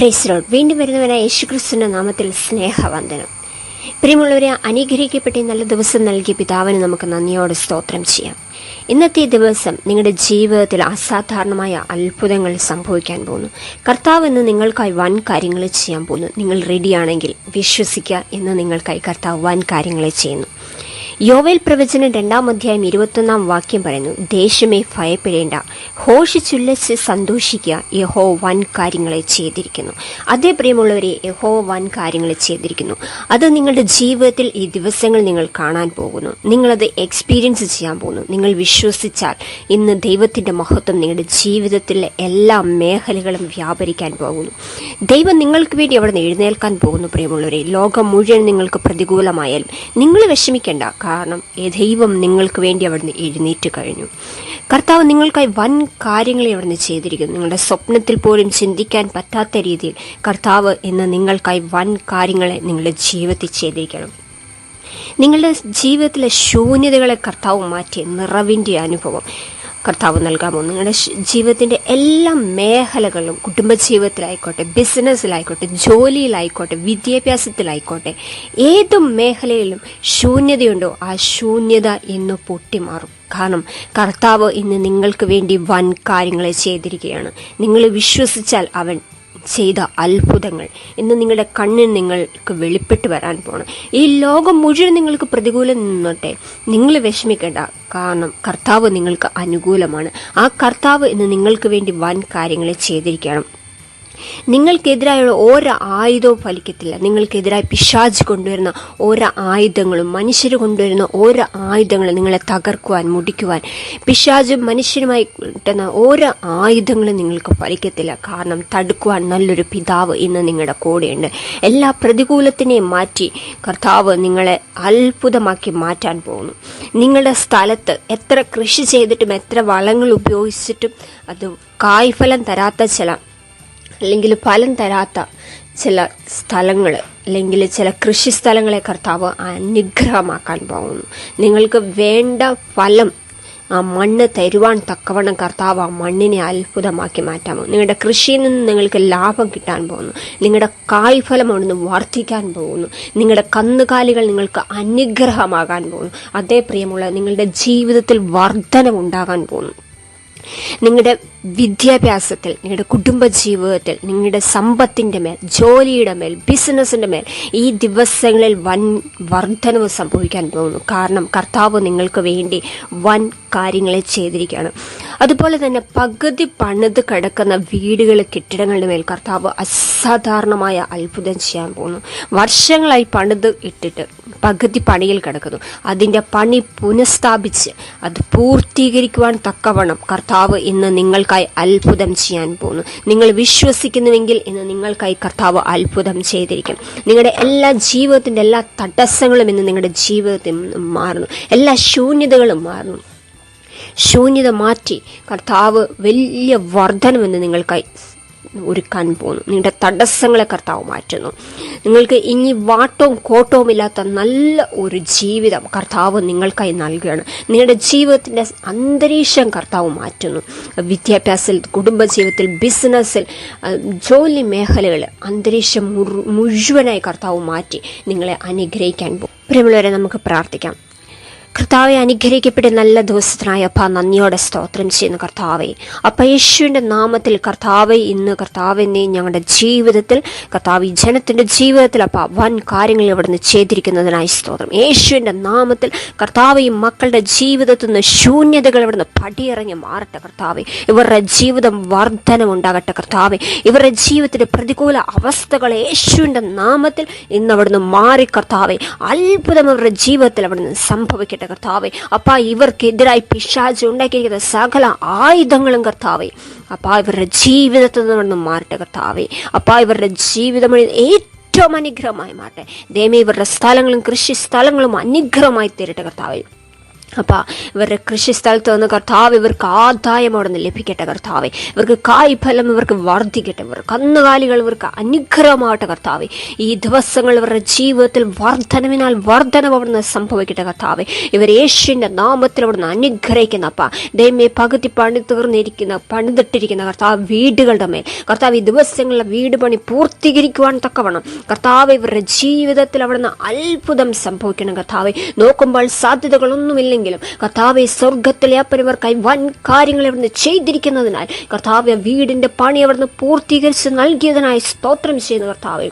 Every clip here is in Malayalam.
Praise Lord. വീണ്ടും വരുന്നവനായ യേശുക്രിസ്തുവിന്റെ നാമത്തിൽ സ്നേഹവന്ദനം. പ്രിയമുള്ളവരെ, അനുഗ്രഹിക്കപ്പെട്ട നല്ല ദിവസം നൽകിയ പിതാവിന് നമുക്ക് നന്ദിയോടെ സ്തോത്രം ചെയ്യാം. ഇന്നത്തെ ദിവസം നിങ്ങളുടെ ജീവിതത്തിൽ അസാധാരണമായ അത്ഭുതങ്ങൾ സംഭവിക്കാൻ പോകുന്നു. കർത്താവ് ഇന്ന് നിങ്ങൾക്കായി വൻ കാര്യങ്ങൾ ചെയ്യാൻ പോകുന്നു. നിങ്ങൾ റെഡിയാണെങ്കിൽ വിശ്വസിക്കുക, എന്ന് നിങ്ങൾക്കായി കർത്താവ് വൻ കാര്യങ്ങളെ ചെയ്യുന്നു. യോവേൽ പ്രവചനം 2-ാം അധ്യായം 21-ാം വാക്യം പറയുന്നു, ദേശമേ ഭയപ്പെടേണ്ട, ഘോഷിച്ചുല്ലസിച്ച് സന്തോഷിക്കുക, യഹോവ വൻ കാര്യങ്ങളെ ചെയ്തിരിക്കുന്നു. അതേ പ്രിയമുള്ളവരെ, യഹോവ വൻ കാര്യങ്ങളെ ചെയ്തിരിക്കുന്നു. അത് നിങ്ങളുടെ ജീവിതത്തിൽ ഈ ദിവസങ്ങൾ നിങ്ങൾ കാണാൻ പോകുന്നു. നിങ്ങളത് എക്സ്പീരിയൻസ് ചെയ്യാൻ പോകുന്നു. നിങ്ങൾ വിശ്വസിച്ചാൽ ഇന്ന് ദൈവത്തിൻ്റെ മഹത്വം നിങ്ങളുടെ ജീവിതത്തിലെ എല്ലാ മേഖലകളും വ്യാപരിക്കാൻ പോകുന്നു. ദൈവം നിങ്ങൾക്ക് വേണ്ടി അവിടെ നിന്ന് എഴുന്നേൽക്കാൻ പോകുന്നു. പ്രിയമുള്ളവരെ, ലോകം മുഴുവൻ നിങ്ങൾക്ക് പ്രതികൂലമായാലും നിങ്ങൾ വിഷമിക്കേണ്ട, കാരണം ദൈവം നിങ്ങൾക്ക് വേണ്ടി അവിടുന്ന് എഴുന്നേറ്റ് കഴിഞ്ഞു. കർത്താവ് നിങ്ങൾക്കായി വൻ കാര്യങ്ങളെ അവിടുന്ന് ചെയ്തിരിക്കുന്നു. നിങ്ങളുടെ സ്വപ്നത്തിൽ പോലും ചിന്തിക്കാൻ പറ്റാത്ത രീതിയിൽ കർത്താവ് ഇന്ന് നിങ്ങൾക്കായി വൻ കാര്യങ്ങളെ നിങ്ങളുടെ ജീവിതത്തിൽ ചെയ്തിരിക്കണം. നിങ്ങളുടെ ജീവിതത്തിലെ ശൂന്യതകളെ കർത്താവ് മാറ്റി നിറവിൻ്റെ അനുഭവം കർത്താവ് നൽകാമോ? നിങ്ങളുടെ ജീവിതത്തിൻ്റെ എല്ലാ മേഖലകളിലും, കുടുംബജീവിതത്തിലായിക്കോട്ടെ, ബിസിനസ്സിലായിക്കോട്ടെ, ജോലിയിലായിക്കോട്ടെ, വിദ്യാഭ്യാസത്തിലായിക്കോട്ടെ, ഏത് മേഖലയിലും ശൂന്യതയുണ്ടോ ആ ശൂന്യത ഇന്ന് പൊട്ടിമാറും. കാരണം കർത്താവ് ഇന്ന് നിങ്ങൾക്ക് വേണ്ടി വൻ കാര്യങ്ങളെ ചെയ്തിരിക്കുകയാണ്. നിങ്ങൾ വിശ്വസിച്ചാൽ അവൻ ചെയ്ത അത്ഭുതങ്ങൾ ഇന്ന് നിങ്ങളുടെ കണ്ണിൽ നിങ്ങൾക്ക് വെളിപ്പെട്ട് വരാൻ പോകണം. ഈ ലോകം മുഴുവൻ നിങ്ങൾക്ക് പ്രതികൂലം നിന്നോട്ടെ, നിങ്ങൾ വിഷമിക്കേണ്ട, കാരണം കർത്താവ് നിങ്ങൾക്ക് അനുകൂലമാണ്. ആ കർത്താവ് ഇന്ന് നിങ്ങൾക്ക് വേണ്ടി വൻ കാര്യങ്ങളെ ചെയ്തിരിക്കണം. നിങ്ങൾക്കെതിരായുള്ള ഓരോ ആയുധവും ഫലിക്കത്തില്ല. നിങ്ങൾക്കെതിരായി പിശാച് കൊണ്ടുവരുന്ന ഓരോ ആയുധങ്ങളും, മനുഷ്യർ കൊണ്ടുവരുന്ന ഓരോ ആയുധങ്ങളും നിങ്ങളെ തകർക്കുവാൻ, മുടിക്കുവാൻ, പിശാചും മനുഷ്യരുമായി കിട്ടുന്ന ഓരോ ആയുധങ്ങളും നിങ്ങൾക്ക് ഫലിക്കത്തില്ല. കാരണം തടുക്കുവാൻ നല്ലൊരു പിതാവ് ഇന്ന് നിങ്ങളുടെ കൂടെയുണ്ട്. എല്ലാ പ്രതികൂലത്തിനെയും മാറ്റി കർത്താവ് നിങ്ങളെ അത്ഭുതമാക്കി മാറ്റാൻ പോകുന്നു. നിങ്ങളുടെ സ്ഥലത്ത് എത്ര കൃഷി ചെയ്തിട്ടും എത്ര വളങ്ങൾ ഉപയോഗിച്ചിട്ടും അത് കായ്ഫലം തരാത്ത അല്ലെങ്കിൽ ഫലം തരാത്ത ചില സ്ഥലങ്ങൾ, അല്ലെങ്കിൽ ചില കൃഷി സ്ഥലങ്ങളെ കർത്താവ് അനുഗ്രഹമാക്കാൻ പോകുന്നു. നിങ്ങൾക്ക് വേണ്ട ഫലം ആ മണ്ണ് തരുവാൻ തക്കവണ്ണം കർത്താവ് ആ മണ്ണിനെ അത്ഭുതമാക്കി മാറ്റാമോ? നിങ്ങളുടെ കൃഷിയിൽ നിന്ന് നിങ്ങൾക്ക് ലാഭം കിട്ടാൻ പോകുന്നു. നിങ്ങളുടെ കായ്ഫലം അവിടുന്ന് വർദ്ധിക്കാൻ പോകുന്നു. നിങ്ങളുടെ കന്നുകാലികൾ നിങ്ങൾക്ക് അനുഗ്രഹമാകാൻ പോകുന്നു. അതേ പ്രിയമുള്ള നിങ്ങളുടെ ജീവിതത്തിൽ വർധനവുണ്ടാകാൻ പോകുന്നു. നിങ്ങളുടെ വിദ്യാഭ്യാസത്തിൽ, നിങ്ങളുടെ കുടുംബജീവിതത്തിൽ, നിങ്ങളുടെ സമ്പത്തിൻ്റെ മേൽ, ജോലിയുടെ മേൽ, ബിസിനസ്സിൻ്റെ മേൽ ഈ ദിവസങ്ങളിൽ വൻ വർധനവ് സംഭവിക്കാൻ പോകുന്നു. കാരണം കർത്താവ് നിങ്ങൾക്ക് വേണ്ടി വൻ കാര്യങ്ങളെ ചെയ്തിരിക്കുകയാണ്. അതുപോലെ തന്നെ പകുതി പണിത് കിടക്കുന്ന വീടുകൾ, കെട്ടിടങ്ങളുടെ മേൽ കർത്താവ് അസാധാരണമായ അത്ഭുതം ചെയ്യാൻ പോകുന്നു. വർഷങ്ങളായി പണിത് ഇട്ടിട്ട് പകുതി പണിയിൽ കിടക്കുന്നു. അതിൻ്റെ പണി പുനഃസ്ഥാപിച്ച് അത് പൂർത്തീകരിക്കുവാൻ തക്കവണ്ണം കർത്താവ് ഇന്ന് നിങ്ങൾക്കായി അത്ഭുതം ചെയ്യാൻ പോകുന്നു. നിങ്ങൾ വിശ്വസിക്കുന്നുവെങ്കിൽ ഇന്ന് നിങ്ങൾക്കായി കർത്താവ് അത്ഭുതം ചെയ്തിരിക്കും. നിങ്ങളുടെ എല്ലാ ജീവിതത്തിൻ്റെ എല്ലാ തടസ്സങ്ങളും ഇന്ന് നിങ്ങളുടെ ജീവിതത്തിൽ മാറുന്നു. എല്ലാ ശൂന്യതകളും മാറുന്നു. ശൂന്യത മാറ്റി കർത്താവ് വലിയ വർധനമെന്ന് നിങ്ങൾക്കായി ഒരുക്കാൻ പോകുന്നു. നിങ്ങളുടെ തടസ്സങ്ങളെ കർത്താവ് മാറ്റുന്നു. നിങ്ങൾക്ക് ഇനി വാട്ടവും കോട്ടവും ഇല്ലാത്ത നല്ല ഒരു ജീവിതം കർത്താവ് നിങ്ങൾക്കായി നൽകുകയാണ്. നിങ്ങളുടെ ജീവിതത്തിൻ്റെ അന്തരീക്ഷം കർത്താവ് മാറ്റുന്നു. വിദ്യാഭ്യാസത്തിൽ, കുടുംബജീവിതത്തിൽ, ബിസിനസ്സിൽ, ജോലി മേഖലകൾ, അന്തരീക്ഷം മുഴുവനായി കർത്താവ് മാറ്റി നിങ്ങളെ അനുഗ്രഹിക്കാൻ പോകും. പ്രിയമുള്ളവരെ, നമുക്ക് പ്രാർത്ഥിക്കാം. കർത്താവെ, അനുഗ്രഹിക്കപ്പെട്ട നല്ല ദിവസത്തിനായി അപ്പ നന്ദിയോടെ സ്തോത്രം ചെയ്യുന്നു. കർത്താവെ, അപ്പ യേശുവിൻ്റെ നാമത്തിൽ കർത്താവെ, ഇന്ന് കർത്താവെ നീ ഞങ്ങളുടെ ജീവിതത്തിൽ, കർത്താവ് ഈ ജനത്തിൻ്റെ ജീവിതത്തിൽ അപ്പ വൻ കാര്യങ്ങൾ ഇവിടുന്ന് ചെയ്തിരിക്കുന്നതിനായി സ്തോത്രം. യേശുവിൻ്റെ നാമത്തിൽ കർത്താവ് ഈ മക്കളുടെ ജീവിതത്തിൽ നിന്ന് ശൂന്യതകൾ ഇവിടുന്ന് പടിയിറങ്ങി മാറട്ടെ. കർത്താവെ, ഇവരുടെ ജീവിതം വർധനമുണ്ടാകട്ടെ. കർത്താവെ, ഇവരുടെ ജീവിതത്തിൻ്റെ പ്രതികൂല അവസ്ഥകൾ യേശുവിൻ്റെ നാമത്തിൽ ഇന്ന് അവിടുന്ന് മാറി കർത്താവെ, അത്ഭുതം അവരുടെ ജീവിതത്തിൽ അവിടുന്ന് സംഭവിക്കട്ടെ. കർത്താവെ, അപ്പ ഇവർക്കെതിരായി പിശാച് ഉണ്ടാക്കിയിരിക്കുന്ന സകല ആയുധങ്ങളും കർത്താവെ, അപ്പ ഇവരുടെ ജീവിതത്തിൽ നിന്ന് മാറട്ടെ. കർത്താവെ, അപ്പ ഇവരുടെ ജീവിതം ഏറ്റവും അനുഗ്രഹമായി മാറട്ടെ. ദൈവമേ, ഇവരുടെ സ്ഥലങ്ങളും കൃഷി സ്ഥലങ്ങളും അനുഗ്രഹമായി തീരട്ടെ. കർത്താവെ, അപ്പാ ഇവരുടെ കൃഷിസ്ഥലത്ത് നിന്ന് കർത്താവ് ഇവർക്ക് ആദായം അവിടെ നിന്ന് ലഭിക്കട്ടെ കർത്താവെ. ഇവർക്ക് കായ്ഫലം ഇവർക്ക് വർദ്ധിക്കട്ടെ. ഇവർ കന്നുകാലികൾ ഇവർക്ക് അനുഗ്രഹമാകട്ടെ കർത്താവെ. ഈ ദിവസങ്ങൾ ഇവരുടെ ജീവിതത്തിൽ വർധനവിനാൽ വർധനവ് അവിടുന്ന് സംഭവിക്കട്ടെ കർത്താവെ. ഇവർ യേശുവിൻ്റെ നാമത്തിൽ അവിടുന്ന് അനുഗ്രഹിക്കുന്ന അപ്പാ ദൈവമേ പകുതി പണിതിട്ടിരിക്കുന്ന കർത്താവ് വീടുകളുടെ മേൽ കർത്താവ് ഈ ദിവസങ്ങളിലെ വീട് പണി പൂർത്തീകരിക്കുവാൻ തക്കവണ്ണം കർത്താവ് ഇവരുടെ ജീവിതത്തിൽ അവിടുന്ന് അത്ഭുതം സംഭവിക്കണം കർത്താവെ. നോക്കുമ്പോൾ സാധ്യതകളൊന്നുമില്ലെങ്കിൽ കർത്താവെ സ്വർഗത്തിലെ അപ്പനിവർക്കായി വൻ കാര്യങ്ങൾ അവിടുന്ന് ചെയ്തിരിക്കുന്നതിനാൽ കർത്താവെ വീടിന്റെ പണി അവിടുന്ന് പൂർത്തീകരിച്ച് നൽകിയതിനായി സ്തോത്രം ചെയ്യുന്ന കർത്താവെ.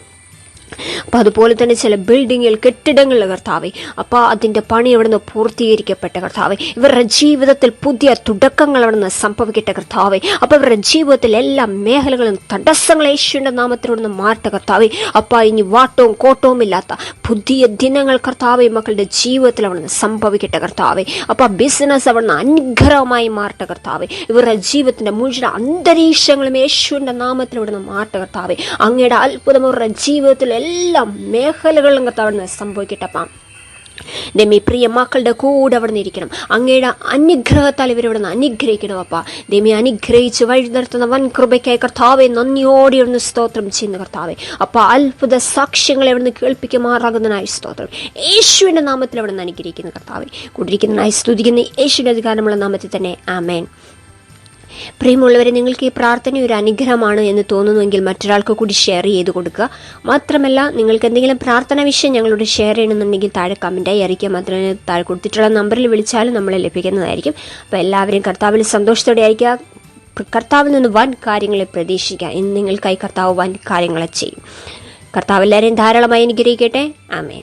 അപ്പം അതുപോലെ തന്നെ ചില ബിൽഡിങ്ങിൽ കെട്ടിടങ്ങളിൽ കർത്താവെ അപ്പോൾ അതിൻ്റെ പണി അവിടുന്ന് പൂർത്തീകരിക്കപ്പെട്ട കർത്താവെ. ഇവരുടെ ജീവിതത്തിൽ പുതിയ തുടക്കങ്ങൾ അവിടുന്ന് സംഭവിക്കട്ടെ കർത്താവെ. അപ്പോൾ ഇവരുടെ ജീവിതത്തിൽ എല്ലാ മേഖലകളും തടസ്സങ്ങൾ യേശുവിൻ്റെ നാമത്തിലൂടെ മാറട്ടെ കർത്താവെ. അപ്പോൾ ഇനി വാട്ടവും കോട്ടവും ഇല്ലാത്ത പുതിയ ദിനങ്ങൾ കർത്താവെ മക്കളുടെ ജീവിതത്തിൽ അവിടുന്ന് സംഭവിക്കട്ടെ കർത്താവെ. അപ്പോൾ ബിസിനസ് അവിടുന്ന് അനുഗ്രഹമായി മാറട്ടെ കർത്താവെ. ഇവരുടെ ജീവിതത്തിൻ്റെ മുഴുവൻ അന്തരീക്ഷങ്ങളും യേശുവിൻ്റെ നാമത്തിലൂടെ മാറട്ടെ കർത്താവെ. അങ്ങയുടെ അത്ഭുതം അവരുടെ ജീവിതത്തിൽ എല്ലാ മേഖലകളിലും കർത്താവ് സംഭവിക്കട്ടപ്പാ. ദൈവമേ പ്രിയ മക്കളുടെ കൂടെ അവിടെ നിന്ന് ഇരിക്കണം. അങ്ങയുടെ അനുഗ്രഹത്താൽ ഇവരവിടെ നിന്ന് അനുഗ്രഹിക്കണം അപ്പാ. ദൈവമേ അനുഗ്രഹിച്ച് വഴി നടത്തുന്ന വൻ കൃപയ്ക്കായി കർത്താവെ നന്ദിയോടെ ഒന്ന് സ്തോത്രം ചെയ്യുന്ന കർത്താവെ. അപ്പോൾ അത്ഭുത സാക്ഷ്യങ്ങളെ അവിടെ നിന്ന് കേൾപ്പിക്കുമാറാകുന്നതിനായി സ്തോത്രം. യേശുവിൻ്റെ നാമത്തിൽ അവിടെ നിന്ന് അനുഗ്രഹിക്കുന്ന കർത്താവെ കൂടിയിരിക്കുന്നതിനായി സ്തുതിക്കുന്ന യേശുവിൻ്റെ അധികാരമുള്ള നാമത്തിൽ തന്നെ ആമേൻ. പ്രിയമുള്ളവരെ, നിങ്ങൾക്ക് ഈ പ്രാർത്ഥന ഒരു അനുഗ്രഹമാണ് എന്ന് തോന്നുന്നുവെങ്കിൽ മറ്റൊരാൾക്ക് കൂടി ഷെയർ ചെയ്ത് കൊടുക്കുക. മാത്രമല്ല നിങ്ങൾക്ക് എന്തെങ്കിലും പ്രാർത്ഥന വിഷയം ഞങ്ങളോട് ഷെയർ ചെയ്യണമെന്നുണ്ടെങ്കിൽ താഴെ കമൻറ്റായി അറിയിക്കുക. മാത്രമല്ല താഴെ കൊടുത്തിട്ടുള്ള നമ്പറിൽ വിളിച്ചാലും നമ്മളെ ലഭിക്കുന്നതായിരിക്കും. അപ്പോൾ എല്ലാവരും കർത്താവിൽ സന്തോഷത്തോടെ ആയിരിക്കുക. കർത്താവിൽ നിന്ന് വൻ കാര്യങ്ങളെ പ്രതീക്ഷിക്കുക. ഇന്ന് നിങ്ങൾക്കായി കർത്താവ് വൻ കാര്യങ്ങളെ ചെയ്യും. കർത്താവ് എല്ലാവരെയും ധാരാളമായി അനുഗ്രഹിക്കട്ടെ. ആമേൻ.